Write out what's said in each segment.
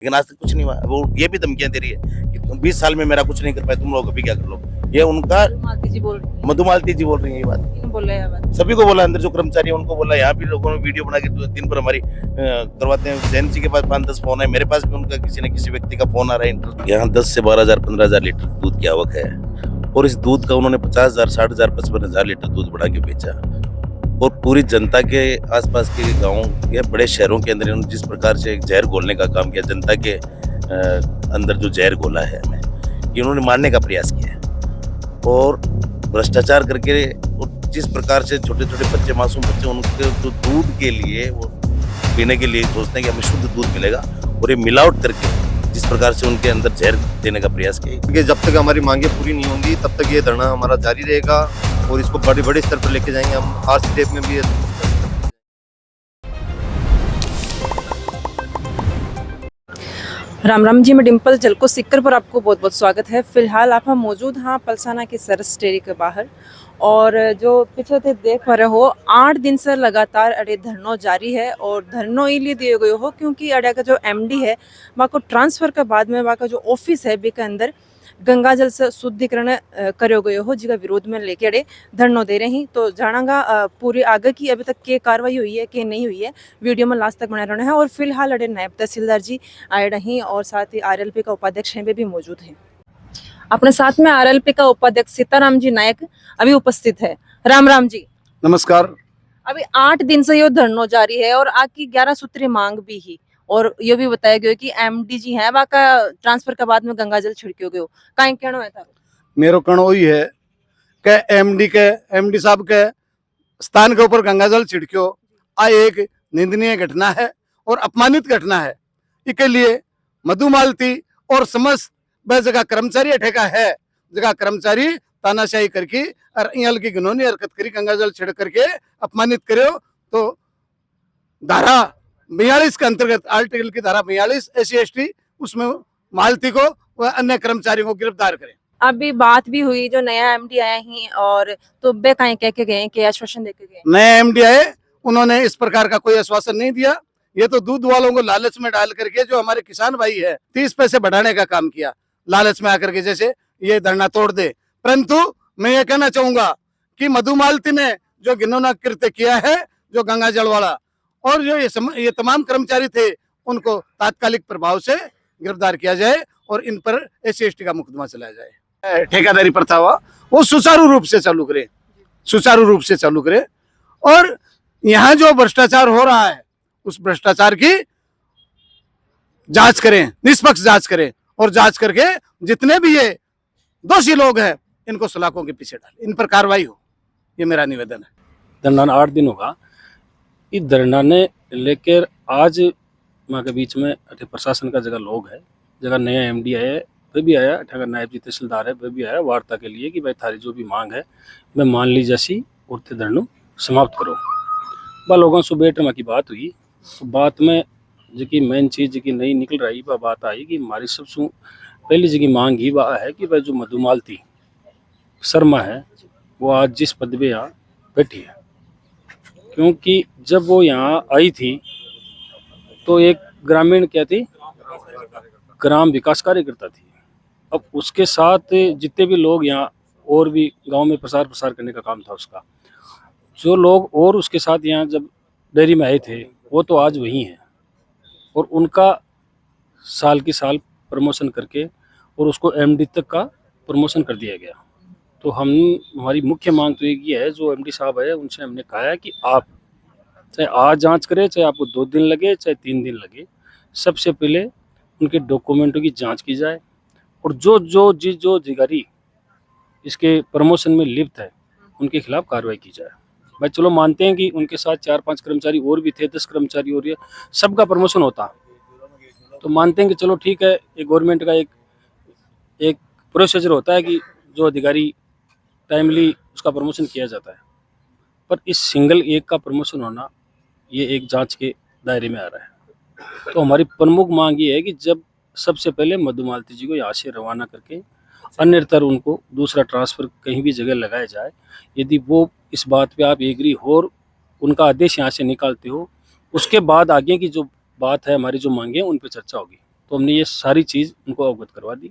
लेकिन आज तक कुछ नहीं हुआ। वो ये भी धमकियां दे रही है कि तुम 20 साल में मेरा कुछ नहीं कर पाए, तुम लोग अभी क्या कर लो। ये उनका मधुमालती जी बोल रही है ये बात। बोला है बात। सभी को बोला, अंदर जो कर्मचारी है उनको बोला, यहाँ भी लोगों ने वीडियो बना के दिन भर हमारी करवाते हैं। जैन जी के पास 5-10 फोन है, मेरे पास भी उनका किसी न किसी व्यक्ति का फोन आ रहा है। यहाँ 10 से 12,000 15,000 लीटर दूध की आवक है और इस दूध का उन्होंने 50,000 60,000 55,000 लीटर दूध बढ़ा के बेचा। और पूरी जनता के आसपास के गांव या बड़े शहरों के अंदर इन्होंने जिस प्रकार से एक जहर घोलने का काम किया, जनता के अंदर जो जहर घोला है हमें, ये उन्होंने मारने का प्रयास किया है। और भ्रष्टाचार करके जिस प्रकार से छोटे छोटे बच्चे, मासूम बच्चे, उनके जो दूध के लिए वो पीने के लिए सोचते हैं कि हमें शुद्ध दूध मिलेगा, और ये मिलावट करके जिस प्रकार से उनके अंदर जहर देने का प्रयास किया। क्योंकि जब तक हमारी मांगे पूरी नहीं होंगी तब तक ये धरना हमारा जारी रहेगा और इसको बड़े बड़े स्तर पर लेके जाएंगे हम। आरसीटीएफ में भी राम राम जी, मैं डिम्पल जलको सिक्कर पर आपको बहुत बहुत स्वागत है। फिलहाल आप हम मौजूद हैं पलसाना के सरस डेयरी के बाहर, और जो पीछे थे देख पा रहे हो, 8 दिन से लगातार अड़े धरनों जारी है। और धरनों इसलिए दिए गए हो क्योंकि अड़े का जो एमडी है वहाँ को ट्रांसफ़र के बाद में वहाँ का जो ऑफिस है बी के अंदर गंगा जल से शुद्धिकरण करो गए हो, जिसका विरोध में लेके अड़े धरनों दे रहे हैं। तो जानागा पूरी आगे की अभी तक के कार्रवाई हुई है कि नहीं हुई है, वीडियो में लास्ट तक बना रहना है। और फिलहाल अड़े नायब तहसीलदार जी आए रही और साथ ही आरएलपी का उपाध्यक्ष हैं वे भी मौजूद हैं। अपने साथ में आरएलपी का उपाध्यक्ष सीताराम जी नायक अभी उपस्थित है। राम राम जी, नमस्कार। अभी 8 दिन से ये धरनों जारी है और आज की 11 सूत्रीय मांग भी ही, और ये भी बताया गया कि एमडी जी है वहाँ का ट्रांसफर के बाद में गंगा जल छिड़क्यो गयो, काई कहनो है था? मेरो कहना वही है कि एमडी साहब के स्थान के ऊपर गंगा जल छिड़क्यो आ एक निंदनीय घटना है और अपमानित घटना है। इसके लिए मधुमालती और समस्त वह जगह कर्मचारी ठेका है, जगह कर्मचारी तानाशाही करके और यहाँ की घिनौनी हरकत करी, गंगा जल छिड़क करके अपमानित करो। तो धारा 42 के अंतर्गत, आर्टिकल की धारा 42 SC/ST, उसमें मालती को व अन्य कर्मचारियों को गिरफ्तार करें। अभी बात भी हुई, जो नया एमडी आया ही, और तो बे कहीं कह के गए कि आश्वासन दे के गए? नए एमडी आए, उन्होंने इस प्रकार का कोई आश्वासन नहीं दिया। ये तो दूध वालों को लालच में डाल करके जो हमारे किसान भाई है 30 पैसे बढ़ाने का काम किया, लालच में आकर के जैसे ये धरना तोड़ दे। परंतु मैं ये कहना चाहूंगा कि मधुमालती ने जो घिनौना कृत्य किया है, जो गंगा जल वाला, और जो ये तमाम कर्मचारी थे, उनको तात्कालिक प्रभाव से गिरफ्तार किया जाए और इन पर SC/ST का मुकदमा चलाया जाए। ठेकेदारी प्रथा वो सुचारू रूप से चालू करे, सुचारू रूप से चालू करे। और यहाँ जो भ्रष्टाचार हो रहा है उस भ्रष्टाचार की जांच करें, निष्पक्ष जांच करें, और जांच करके जितने भी ये दोषी लोग हैं इनको सलाखों के पीछे डालें, इन पर कार्रवाई हो, ये मेरा निवेदन है। धरना 8 दिन होगा। इस धरना ने लेकर आज वहाँ के बीच में प्रशासन का जगह लोग है, जगह नया एमडी आया है, वह भी आया, अठागर नायब जी तहसीलदार है, वह भी आया वार्ता के लिए कि भाई थारी जो भी मांग है वह मान ली जैसी और धरनों समाप्त करो। वह लोगों से बैठ की बात हुई, तो बात में जी मेन चीज़ जी नई निकल रही वह बात आई कि हमारी सबसे पहली जगह मांग ही वह है कि भाई जो मधुमालती शर्मा है वो आज जिस पद पे यहाँ बैठी है, क्योंकि जब वो यहाँ आई थी तो एक ग्रामीण क्या थी, ग्राम विकास कार्यकर्ता थी। अब उसके साथ जितने भी लोग यहाँ और भी गांव में प्रसार करने का काम था उसका, जो लोग और उसके साथ यहाँ जब डेयरी में आए थे वो तो आज वही हैं, और उनका साल की साल प्रमोशन करके और उसको एमडी तक का प्रमोशन कर दिया गया। तो हमारी मुख्य मांग तो एक ये है, जो एमडी साहब है उनसे हमने कहा है कि आप चाहे आज जांच करें, चाहे आपको 2 दिन लगे, चाहे 3 दिन लगे, सबसे पहले उनके डॉक्यूमेंटों की जांच की जाए, और जो अधिकारी इसके प्रमोशन में लिप्त है उनके खिलाफ कार्रवाई की जाए। भाई चलो मानते हैं कि उनके साथ 4-5 कर्मचारी और भी थे, 10 कर्मचारी और, ये सबका प्रमोशन होता तो मानते हैं कि चलो ठीक है, एक गवर्नमेंट का एक प्रोसीजर होता है कि जो अधिकारी टाइमली उसका प्रमोशन किया जाता है, पर इस सिंगल एक का प्रमोशन होना ये एक जांच के दायरे में आ रहा है। तो हमारी प्रमुख मांग ये है कि जब सबसे पहले मधुमालती जी को यहाँ से रवाना करके अन्यतर उनको दूसरा ट्रांसफ़र कहीं भी जगह लगाया जाए। यदि वो इस बात पे आप एग्री हो और उनका आदेश यहाँ से निकालते हो, उसके बाद आगे की जो बात है, हमारी जो मांगे उन पर चर्चा होगी। तो हमने ये सारी चीज़ उनको अवगत करवा दी।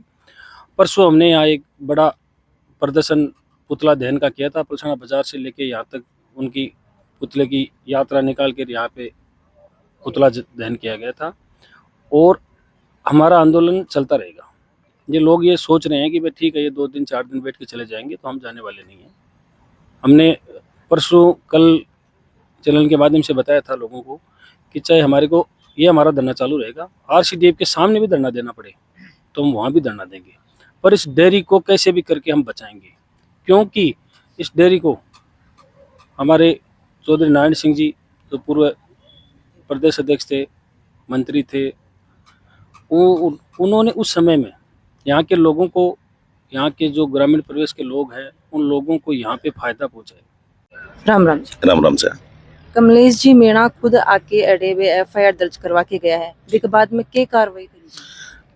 परसों हमने यहाँ एक बड़ा प्रदर्शन पुतला दहन का किया था, पलसाना बाजार से लेके यहाँ तक उनकी पुतले की यात्रा निकाल कर यहाँ पे पुतला दहन किया गया था। और हमारा आंदोलन चलता रहेगा। ये लोग ये सोच रहे हैं कि भाई ठीक है, ये 2 दिन 4 दिन बैठ के चले जाएंगे, तो हम जाने वाले नहीं हैं। हमने परसों कल चैनल के माध्यम से बताया था लोगों को कि चाहे हमारे को ये हमारा धरना चालू रहेगा, आरसीडीएफ के सामने भी धरना देना पड़े तो हम वहाँ भी धरना देंगे, पर इस डेयरी को कैसे भी करके हम बचाएंगे। क्योंकि इस डेयरी को हमारे चौधरी नारायण सिंह जी जो पूर्व प्रदेश अध्यक्ष थे, मंत्री थे, उन्होंने उस समय में यहाँ के लोगों को, यहाँ के जो ग्रामीण परिवेश के लोग हैं, उन लोगों को यहाँ पे फायदा पहुँचाए। राम राम जी। राम राम से। कमलेश जी मीणा खुद आके अड्डे में एफआईआर दर्ज करवा के गया है, उसके बाद में क्या कार्रवाई करी?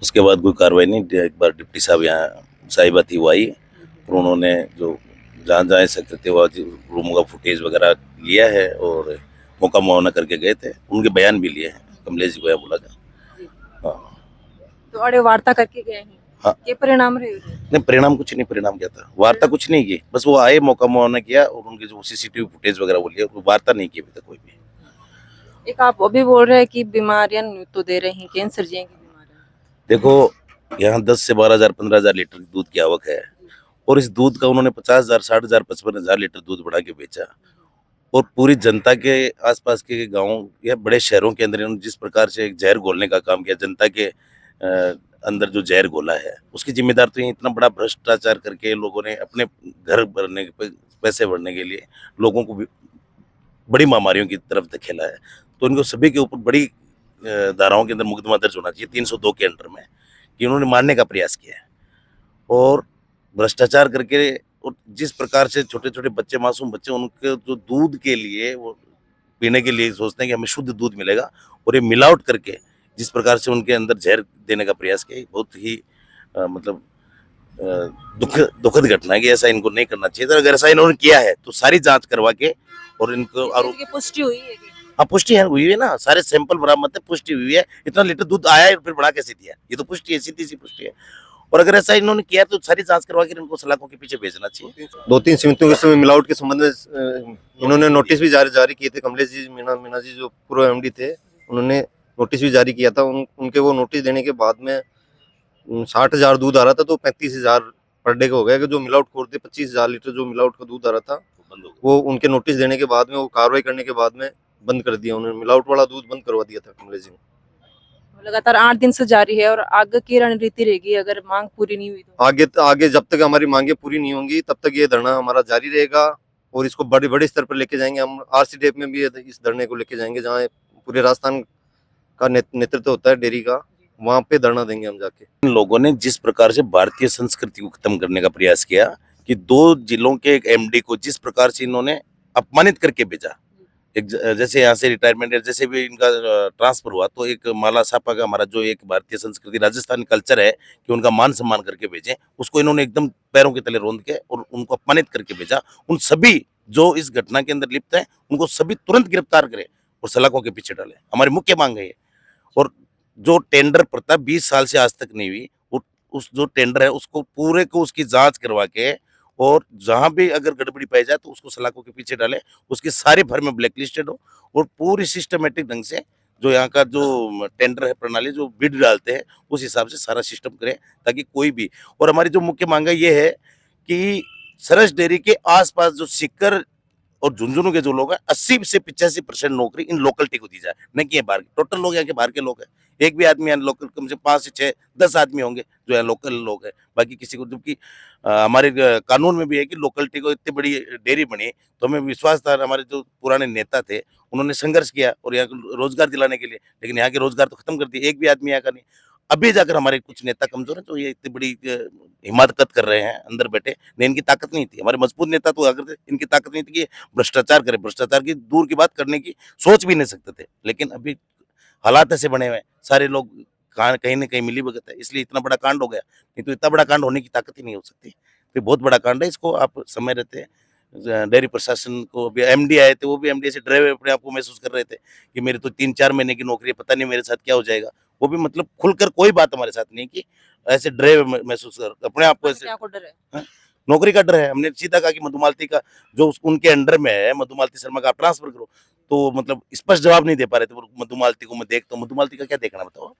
उसके बाद कोई कार्रवाई नहीं। एक बार डिप्टी साहब यहाँ साहिबा थी, वो आई और उन्होंने जो जहाँ जहाँ ऐसा करते हुआ रूमों का फुटेज वगैरह लिया है और मौका मुआवना करके गए थे, उनके बयान भी लिए हैं। कमलेश जी को यहाँ बोला था। हाँ, तो अड़े वार्ता करके गए हैं। हाँ। ये परिणाम रहे? नहीं, परिणाम कुछ नहीं। परिणाम क्या था? वार्ता कुछ नहीं की, बस वो आए, मौका मुआवना किया और उनके जो सीसीटीवी फुटेज वगैरह वो लिया, वार्ता नहीं की अभी तक कोई भी। एक आप अभी बोल रहे हैं कि बीमारियां न्यू तो दे रही हैं, कैंसर जी की बीमारियां। देखो, यहाँ 10 से 12,000 15,000 लीटर दूध की आवक है और इस दूध का उन्होंने 50,000 60,000 55,000 लीटर दूध बढ़ा के बेचा और पूरी जनता के आसपास के गांवों या बड़े शहरों के अंदर इन्होंने जिस प्रकार से एक जहर घोलने का काम किया, जनता के अंदर जो जहर घोला है उसकी जिम्मेदार तो ये इतना बड़ा भ्रष्टाचार करके लोगों ने अपने घर भरने पैसे भरने के लिए लोगों को बड़ी महामारियों की तरफ धकेला है। तो इनको सभी के ऊपर बड़ी धाराओं के अंदर मुकदमा दर्ज होना चाहिए 302 के अंडर में, कि उन्होंने मारने का प्रयास किया है और भ्रष्टाचार करके। और जिस प्रकार से छोटे छोटे बच्चे, मासूम बच्चे, उनके जो दूध के लिए वो पीने के लिए सोचते हैं कि हमें शुद्ध दूध मिलेगा और ये मिलावट करके जिस प्रकार से उनके अंदर जहर देने का प्रयास किया, बहुत ही मतलब दुखद घटना है कि ऐसा इनको नहीं करना चाहिए था। अगर ऐसा इन्होंने किया है तो सारी जांच करवा के और इनको आरोप। की पुष्टि हुई है कि? हाँ, पुष्टि है, हुई है ना, सारे सैंपल बरामद है, पुष्टि हुई है। इतना लीटर दूध आया है फिर बढ़ा कैसे दिया, ये तो पुष्टि है, सीधी सी पुष्टि है। और अगर ऐसा इन्होंने किया तो सारी जांच करवा के इनको सलाखों के पीछे भेजना चाहिए। 2-3 समितियों के समय मिलावट के संबंध में इन्होंने नोटिस भी जारी किए थे। कमलेश जी मीणा जी जो पूर्व एमडी थे, उन्होंने नोटिस भी जारी किया था। उनके वो नोटिस देने के बाद में 60,000 दूध आ रहा था तो 35,000 पर डे का हो गया कि जो मिलावट खोर थे 25,000 लीटर जो मिलावट का दूध आ रहा था वो उनके नोटिस देने के बाद में, वो कार्रवाई करने के बाद में बंद कर दिया। उन्होंने मिलावट वाला दूध बंद करवा दिया था कमलेश जी ने। लगातार 8 दिन से जारी है और आगे की रणनीति रहेगी अगर मांग पूरी नहीं हुई तो? आगे जब तक हमारी मांगे पूरी नहीं होंगी तब तक ये धरना हमारा जारी रहेगा और इसको बड़े स्तर पर लेके जाएंगे। हम आरसीडीएफ में भी इस धरने को लेके जाएंगे, जहाँ पूरे राजस्थान का नेतृत्व होता है डेयरी का, वहाँ पे धरना देंगे हम जाके। इन लोगों ने जिस प्रकार से भारतीय संस्कृति को खत्म करने का प्रयास किया कि 2 जिलों के एक एमडी को जिस प्रकार से इन्होंने अपमानित करके भेजा, एक जैसे यहाँ से रिटायरमेंट, जैसे भी इनका ट्रांसफर हुआ तो एक माला सापा का हमारा जो एक भारतीय संस्कृति राजस्थानी कल्चर है कि उनका मान सम्मान करके भेजें, उसको इन्होंने एकदम पैरों के तले रोंद के और उनको अपमानित करके भेजा। उन सभी जो इस घटना के अंदर लिप्त है उनको सभी तुरंत गिरफ्तार करें और सलाखों के पीछे डालें, हमारी मुख्य मांग है ये। और जो टेंडर प्रथा 20 साल से आज तक नहीं हुई, उस जो टेंडर है उसको पूरे को उसकी जांच करवा के और जहां भी अगर गड़बड़ी पाई जाए तो उसको सलाखों के पीछे डाले, उसके सारे भर में ब्लैकलिस्टेड हो और पूरी सिस्टमेटिक ढंग से जो यहाँ का जो टेंडर है प्रणाली जो बिड डालते हैं उस हिसाब से सारा सिस्टम करें ताकि कोई भी। और हमारी जो मुख्य मांग है ये है कि सरस डेयरी के आसपास जो सीकर और झुंझुनू के जो लोग हैं 80 से 85% नौकरी इन लोकलिटी को दी जाए, न कि बाहर टोटल लोग यहाँ के बाहर के लोग हैं। एक भी आदमी यहाँ लोकल कम से 5 से 6 10 आदमी होंगे जो यहाँ लोकल लोग हैं, बाकी किसी को। जबकि हमारे कानून में भी है कि लोकलिटी को इतनी बड़ी डेयरी बनी तो हमें विश्वास था, हमारे जो पुराने नेता थे उन्होंने संघर्ष किया और यहाँ को रोजगार दिलाने के लिए, लेकिन यहाँ के रोजगार तो खत्म कर दिए, एक भी आदमी यहाँ का नहीं। अभी जाकर हमारे कुछ नेता कमजोर हैं तो ये इतनी बड़ी हिमाकत कर रहे हैं अंदर बैठे, नहीं इनकी ताकत नहीं थी। हमारे मजबूत नेता तो अगर थे, इनकी ताकत नहीं थी कि भ्रष्टाचार करे, भ्रष्टाचार की दूर की बात करने की सोच भी नहीं सकते थे। लेकिन अभी हालात ऐसे बने हुए हैं, सारे लोग कहीं ना कहीं मिली भगत है, इसलिए इतना बड़ा कांड हो गया। नहीं तो इतना बड़ा कांड होने की ताकत ही नहीं हो सकती। तो बहुत बड़ा कांड है, इसको आप समय रहते हैं डेयरी प्रशासन को। अभी एमडी आए थे, वो भी एमडी से डरे हुए अपने आप को महसूस कर रहे थे कि मेरी तो 3-4 महीने की नौकरी है, पता नहीं मेरे साथ क्या हो जाएगा। वो भी मतलब खुलकर कोई बात हमारे साथ नहीं की, ऐसे डरे हुए महसूस कर अपने आप को ऐसे क्या को डर है? नौकरी का डर है। हमने सीधा कहा कि मधुमालती का जो उनके अंडर में है, मधुमालती शर्मा का आप ट्रांसफर करो, तो मतलब स्पष्ट जवाब नहीं दे पा रहे थे। वो मधुमालती को मैं देखता हूँ, मधुमालती का क्या देखना बताओ।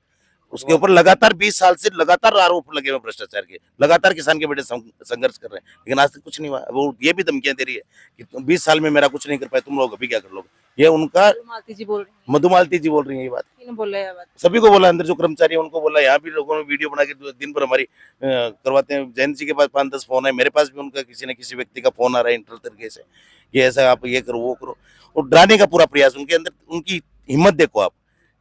उसके ऊपर लगातार 20 साल से लगातार आरोप लगे हुए भ्रष्टाचार के, लगातार किसान के बेटे संघर्ष कर रहे हैं, लेकिन आज तक कुछ नहीं हुआ। वो ये भी धमकियां दे रही है कि 20 साल में मेरा कुछ नहीं कर पाए, तुम लोग अभी क्या कर लोगे। ये उनका मालती जी बोल रहे हैं। मधुमालती जी बोल रही है ये बात। किन्होंने बोला है ये बात? सभी को बोला, अंदर जो कर्मचारी है उनको बोला, यहाँ भी लोगों ने वीडियो बना के दिन भर हमारी करवाते हैं। जैन जी के पास 5-10 फोन है, मेरे पास भी उनका किसी न किसी व्यक्ति का फोन आ रहा है इंटर तरीके से, ये ऐसा आप ये करो वो करो, और डराने का पूरा प्रयास। उनके अंदर उनकी हिम्मत देखो आप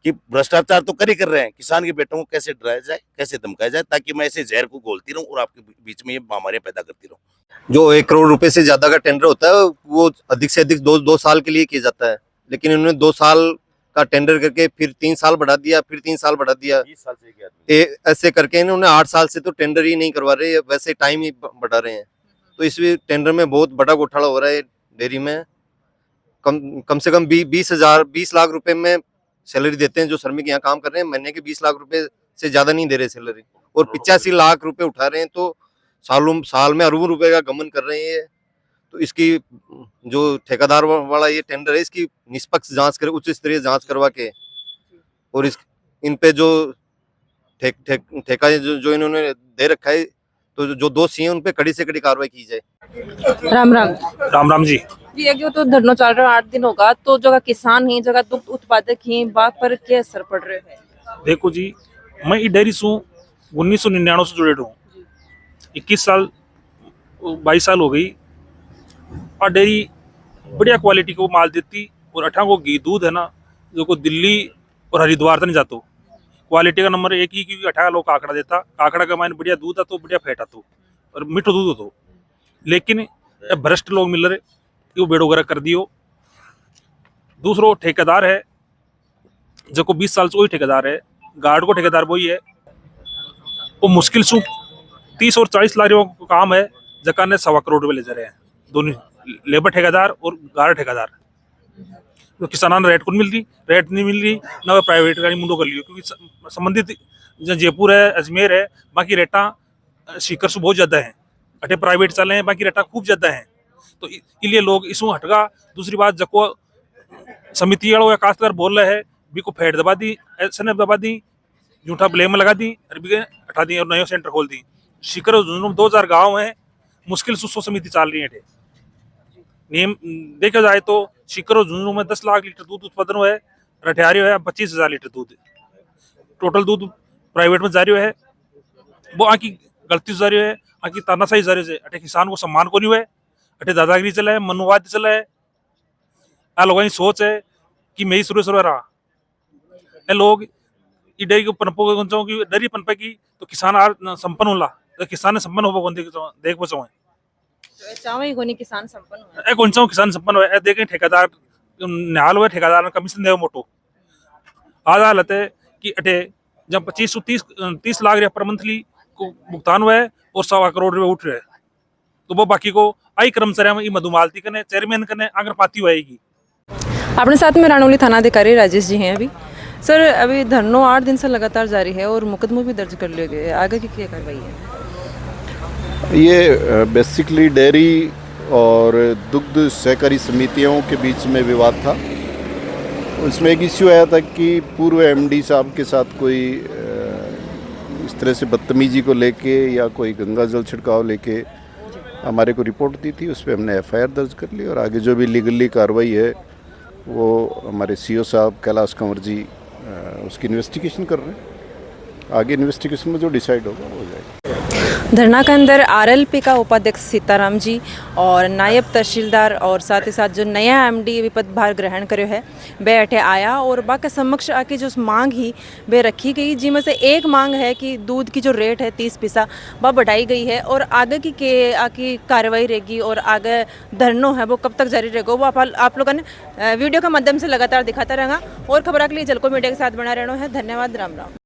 कि भ्रष्टाचार तो कर रहे हैं, किसान के बेटों को कैसे डराया जाए, कैसे धमकाया जाए, ताकि मैं ऐसे जहर को घोलती रहूं और आपके बीच में ये महामारियां पैदा करती रहूं। जो 1 करोड़ रुपए से ज्यादा का टेंडर होता है वो अधिक से अधिक 2 साल के लिए किया जाता है, लेकिन इन्होंने 2 साल का टेंडर करके फिर 3 साल बढ़ा दिया, फिर 3 साल बढ़ा दिया। 20 साल से एक आदमी ऐसे करके इन्होंने 8 साल से तो टेंडर ही नहीं करवा रहे, वैसे टाइम ही बढ़ा रहे हैं। तो इस टेंडर में बहुत बड़ा घोटाला हो रहा है डेयरी में। कम से कम 20 लाख रुपए में सैलरी देते हैं जो श्रमिक यहाँ काम कर रहे हैं, महीने के 20 लाख रुपए से ज्यादा नहीं दे रहे सैलरी, और 85 लाख रुपए उठा रहे हैं। तो साल में अरबों रुपए का गमन कर रहे हैं। तो इसकी जो ठेकेदार वाला ये टेंडर है, इसकी निष्पक्ष जांच करे, उच्च स्तरीय जांच करवा के, और इन पे जो ठेका जो इन्होंने दे रखा है, तो जो दोषी हैं उन पे कड़ी से कड़ी कार्रवाई की जाए। राम राम। राम राम जी। जी ये तो धरना चल रहा है 8 दिन होगा, तो जगह किसान ही जगह दुग्ध उत्पादक ही बात पर क्या असर पड़ रहे हैं? देखो जी, मैं ई डेयरी से 1999 से जुड़े हूँ, 21 साल 22 साल हो गई, और डेयरी बढ़िया क्वालिटी को माल देती, और अठा को घी दूध है ना जो को दिल्ली और हरिद्वार तक नहीं जातो। क्वालिटी का नंबर 1 ही, क्योंकि 18 लोग काकड़ा देता, काकड़ा का मायने बढ़िया दूध आता, बढ़िया फैट आता और मीठो दूध होतो। लेकिन भ्रष्ट लोग मिल रहे कि वो बेड़ो वगैरह कर दियो। दूसरो ठेकेदार है जो को 20 साल से वही ठेकेदार है, गार्ड को ठेकेदार वही है। वो मुश्किल से 30 और 40 लाख रुपये का काम है, जका ने 1.25 करोड़ रुपये ले जा रहे हैं दोनों, लेबर ठेकेदार और गार्ड ठेकेदार। तो किसानों ने रेट को नहीं मिल रही, रेट नहीं मिल रही ना, प्राइवेट गाड़ी मुंडो कर लियो, क्योंकि संबंधित जयपुर है, अजमेर है, बाकी रेटा सीकर से बहुत ज्यादा है, अटे प्राइवेट चले हैं, बाकी रेटा खूब ज्यादा है। तो इसलिए लोग इसमें हटगा। दूसरी बात, जको समिति वालों या काश्तकार बोल रहे हैं भी को फेट दबा दी, ऐसे ने दबा दी, झूठा ब्लेम लगा दी, अरबी हटा दी और नया सेंटर खोल दी। शिकर 2000 गाँव है, मुश्किल से 100 समिति चल रही है। नियम देखा जाए तो शिकर झुंझुनू में 10 लाख लीटर दूध उत्पादन हुआ है, रठियारी है 25,000 लीटर दूध, टोटल दूध प्राइवेट में जारी है। वो आकी गलती जारी है, आकी तानाशाही जारी से अटे किसान को सम्मान को नहीं हुए, अटे दादागिरी चला है, मनुवाद चला है। आ लोगों की सोच है कि मैं ही शुरू रहा ए लोग ई डेयरी को पनपो की डेयरी पनपे की तो किसान संपन्न होला, तो किसान ने संपन्न हो देख बचाओ चाहे कोनी किसान संपन्न हो, कौन सा किसान संपन्न हो देखें। ठेकेदार निहाल हुए, ठेकेदार ने कमीशन दे मोटो। आज हालत है कि अटे जब 25 से 30 लाख रुपया पर मंथली को भुगतान हुआ है और 1.25 करोड़ रुपये उठ रहे हैं, तो वो बाकी को आई कर्मचारी में मधुमालती करने, चेयरमैन करने अगर पाती होएगी। अपने साथ में रानौली थाना अधिकारी राजेश जी हैं। अभी सर, अभी धरना 8 दिन से लगातार जारी है और मुकदमा भी दर्ज कर लिए गए, आगे की क्या कार्रवाई है? ये बेसिकली डेयरी और दुग्ध सहकारी समितियों के बीच में विवाद था। उसमें एक इश्यू आया था कि पूर्व एमडी साहब के साथ कोई इस तरह से बदतमीजी को लेके या कोई गंगा जल छिड़काव लेके हमारे को रिपोर्ट दी थी। उस पर हमने एफआईआर दर्ज कर ली और आगे जो भी लीगली कार्रवाई है वो हमारे सीओ साहब कैलाश कंवर जी उसकी इन्वेस्टिगेशन कर रहे हैं। आगे इन्वेस्टिगेशन में जो डिसाइड होगा वो हो जाएगा। धरना के अंदर आरएलपी का उपाध्यक्ष सीताराम जी और नायब तहसीलदार और साथ ही साथ जो नया एमडी विपद भार ग्रहण करो है वे अठे आया और बाकी समक्ष आके जो मांग ही वे रखी गई, जिनमें से एक मांग है कि दूध की जो रेट है 30 पैसा वह बढ़ाई गई है और आगे की आकी कार्रवाई रहेगी और आगे धरनों है वो कब तक जारी रहेगा वो आप लोगों ने वीडियो के माध्यम से लगातार दिखाता रहेगा। और खबर के लिए जलको मीडिया के साथ बना रहना है। धन्यवाद। राम राम।